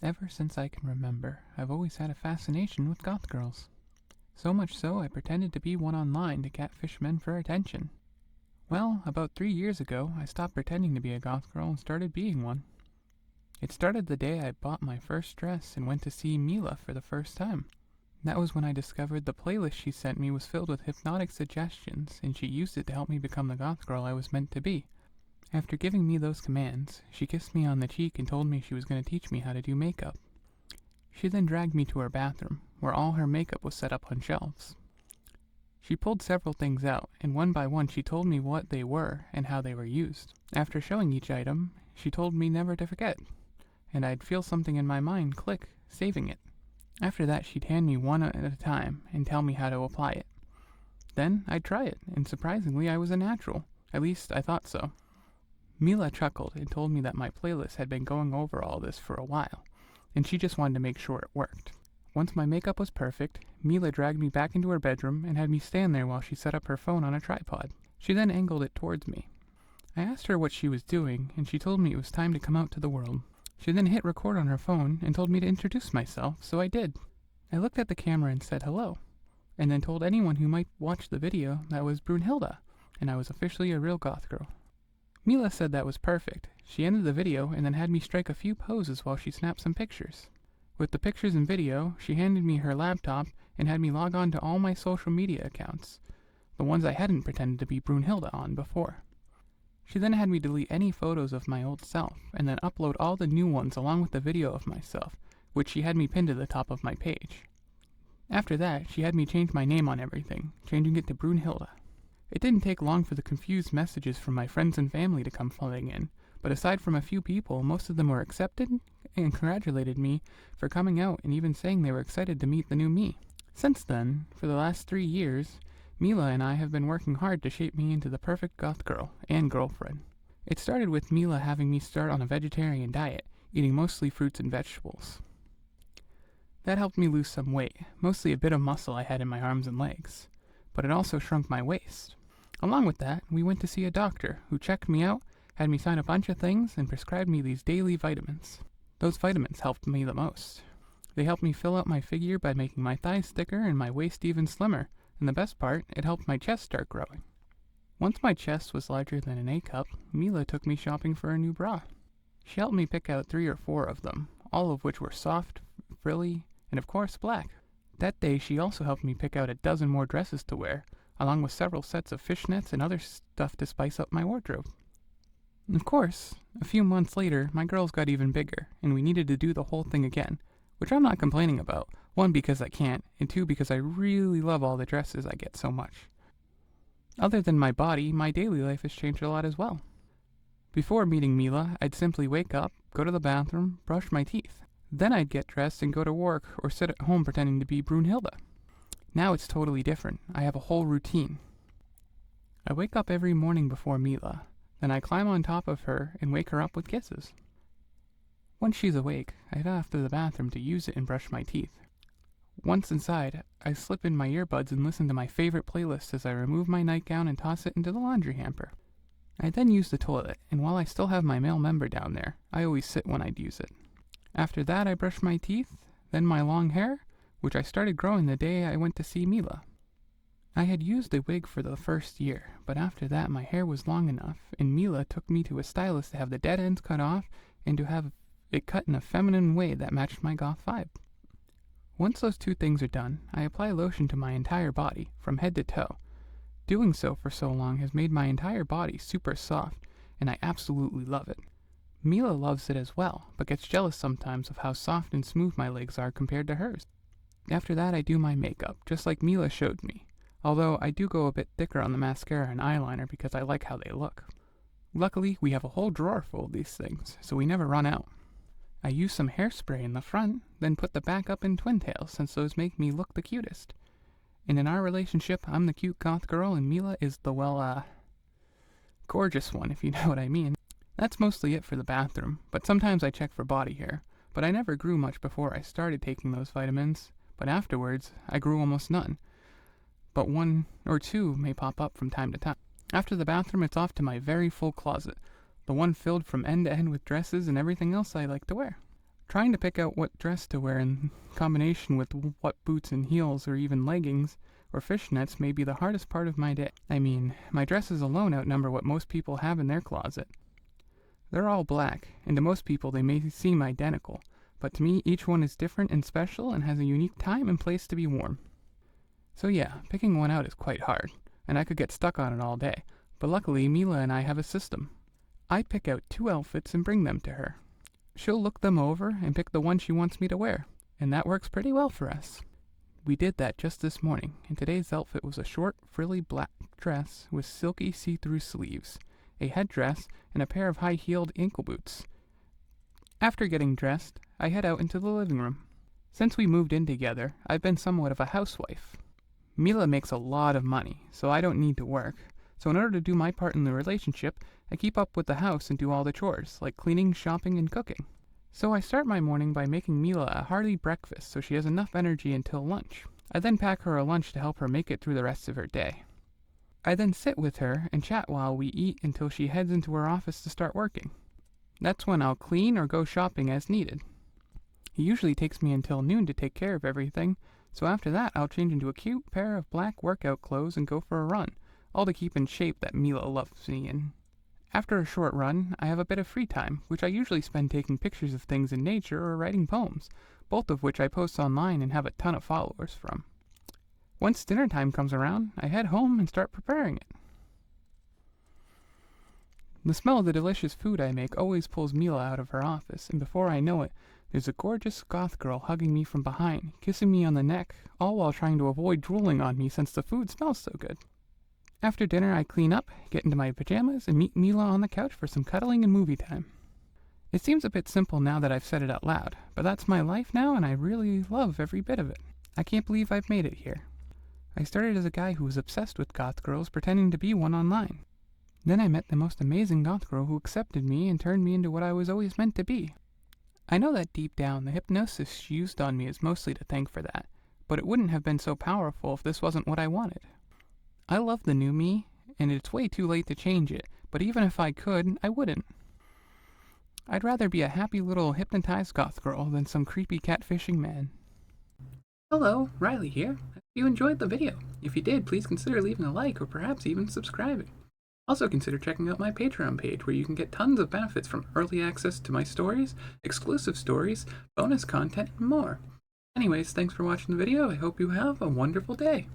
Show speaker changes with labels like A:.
A: Ever since I can remember, I've always had a fascination with goth girls. So much so I pretended to be one online to catfish men for attention. Well, about 3 years ago, I stopped pretending to be a goth girl and started being one. It started the day I bought my first dress and went to see Mila for the first time. That was when I discovered the playlist she sent me was filled with hypnotic suggestions, and she used it to help me become the goth girl I was meant to be. After giving me those commands, she kissed me on the cheek and told me she was going to teach me how to do makeup. She then dragged me to her bathroom, where all her makeup was set up on shelves. She pulled several things out, and one by one she told me what they were and how they were used. After showing each item, she told me never to forget, and I'd feel something in my mind click, saving it. After that, she'd hand me one at a time and tell me how to apply it. Then I'd try it, and surprisingly I was a natural. At least I thought so. Mila chuckled and told me that my playlist had been going over all this for a while, and she just wanted to make sure it worked. Once my makeup was perfect, Mila dragged me back into her bedroom and had me stand there while she set up her phone on a tripod. She then angled it towards me. I asked her what she was doing, and she told me it was time to come out to the world. She then hit record on her phone and told me to introduce myself, so I did. I looked at the camera and said hello, and then told anyone who might watch the video that I was Brunhilde, and I was officially a real goth girl. Mila said that was perfect. She ended the video and then had me strike a few poses while she snapped some pictures. With the pictures and video, she handed me her laptop and had me log on to all my social media accounts, the ones I hadn't pretended to be Brunhilde on before. She then had me delete any photos of my old self, and then upload all the new ones along with the video of myself, which she had me pinned to the top of my page. After that, she had me change my name on everything, changing it to Brunhilde. It didn't take long for the confused messages from my friends and family to come flooding in, but aside from a few people, most of them were accepted and congratulated me for coming out and even saying they were excited to meet the new me. Since then, for the last 3 years, Mila and I have been working hard to shape me into the perfect goth girl and girlfriend. It started with Mila having me start on a vegetarian diet, eating mostly fruits and vegetables. That helped me lose some weight, mostly a bit of muscle I had in my arms and legs, but it also shrunk my waist. Along with that, we went to see a doctor who checked me out, had me sign a bunch of things, and prescribed me these daily vitamins. Those vitamins helped me the most. They helped me fill out my figure by making my thighs thicker and my waist even slimmer, and the best part, it helped my chest start growing. Once my chest was larger than an A-cup, Mila took me shopping for a new bra. She helped me pick out 3 or 4 of them, all of which were soft, frilly, and of course black. That day she also helped me pick out a dozen more dresses to wear, along with several sets of fishnets and other stuff to spice up my wardrobe. Of course, a few months later, my girls got even bigger, and we needed to do the whole thing again, which I'm not complaining about, 1 because I can't, and 2 because I really love all the dresses I get so much. Other than my body, my daily life has changed a lot as well. Before meeting Mila, I'd simply wake up, go to the bathroom, brush my teeth. Then I'd get dressed and go to work or sit at home pretending to be Brunhilde. Now it's totally different. I have a whole routine. I wake up every morning before Mila, then I climb on top of her and wake her up with kisses. Once she's awake, I head off to the bathroom to use it and brush my teeth. Once inside, I slip in my earbuds and listen to my favorite playlist as I remove my nightgown and toss it into the laundry hamper. I then use the toilet, and while I still have my male member down there, I always sit when I'd use it. After that, I brush my teeth, then my long hair, which I started growing the day I went to see Mila. I had used a wig for the first year, but after that my hair was long enough, and Mila took me to a stylist to have the dead ends cut off and to have it cut in a feminine way that matched my goth vibe. Once those 2 things are done, I apply lotion to my entire body, from head to toe. Doing so for so long has made my entire body super soft, and I absolutely love it. Mila loves it as well, but gets jealous sometimes of how soft and smooth my legs are compared to hers. After that, I do my makeup, just like Mila showed me, although I do go a bit thicker on the mascara and eyeliner because I like how they look. Luckily, we have a whole drawer full of these things, so we never run out. I use some hairspray in the front, then put the back up in twin tails since those make me look the cutest. And in our relationship, I'm the cute goth girl and Mila is the, gorgeous one, if you know what I mean. That's mostly it for the bathroom, but sometimes I check for body hair. But I never grew much before I started taking those vitamins, but afterwards, I grew almost none. But 1 or 2 may pop up from time to time. After the bathroom, it's off to my very full closet, the one filled from end to end with dresses and everything else I like to wear. Trying to pick out what dress to wear in combination with what boots and heels or even leggings or fishnets may be the hardest part of my day. I mean, my dresses alone outnumber what most people have in their closet. They're all black, and to most people they may seem identical, but to me each one is different and special and has a unique time and place to be worn. So yeah, picking one out is quite hard, and I could get stuck on it all day, but luckily Mila and I have a system. I pick out 2 outfits and bring them to her. She'll look them over and pick the one she wants me to wear, and that works pretty well for us. We did that just this morning, and today's outfit was a short, frilly black dress with silky see-through sleeves, a headdress, and a pair of high-heeled ankle boots. After getting dressed, I head out into the living room. Since we moved in together, I've been somewhat of a housewife. Mila makes a lot of money, so I don't need to work. So in order to do my part in the relationship, I keep up with the house and do all the chores, like cleaning, shopping, and cooking. So I start my morning by making Mila a hearty breakfast so she has enough energy until lunch. I then pack her a lunch to help her make it through the rest of her day. I then sit with her and chat while we eat until she heads into her office to start working. That's when I'll clean or go shopping as needed. It usually takes me until noon to take care of everything, so after that I'll change into a cute pair of black workout clothes and go for a run, all to keep in shape that Mila loves me in. After a short run, I have a bit of free time, which I usually spend taking pictures of things in nature or writing poems, both of which I post online and have a ton of followers from. Once dinner time comes around, I head home and start preparing it. The smell of the delicious food I make always pulls Mila out of her office, and before I know it, there's a gorgeous goth girl hugging me from behind, kissing me on the neck, all while trying to avoid drooling on me since the food smells so good. After dinner, I clean up, get into my pajamas, and meet Mila on the couch for some cuddling and movie time. It seems a bit simple now that I've said it out loud, but that's my life now and I really love every bit of it. I can't believe I've made it here. I started as a guy who was obsessed with goth girls, pretending to be one online. Then I met the most amazing goth girl who accepted me and turned me into what I was always meant to be. I know that deep down, the hypnosis she used on me is mostly to thank for that, but it wouldn't have been so powerful if this wasn't what I wanted. I love the new me, and it's way too late to change it, but even if I could, I wouldn't. I'd rather be a happy little hypnotized goth girl than some creepy catfishing man. Hello, Riley here. Hope you enjoyed the video. If you did, please consider leaving a like or perhaps even subscribing. Also consider checking out my Patreon page where you can get tons of benefits from early access to my stories, exclusive stories, bonus content, and more. Anyways, thanks for watching the video. I hope you have a wonderful day.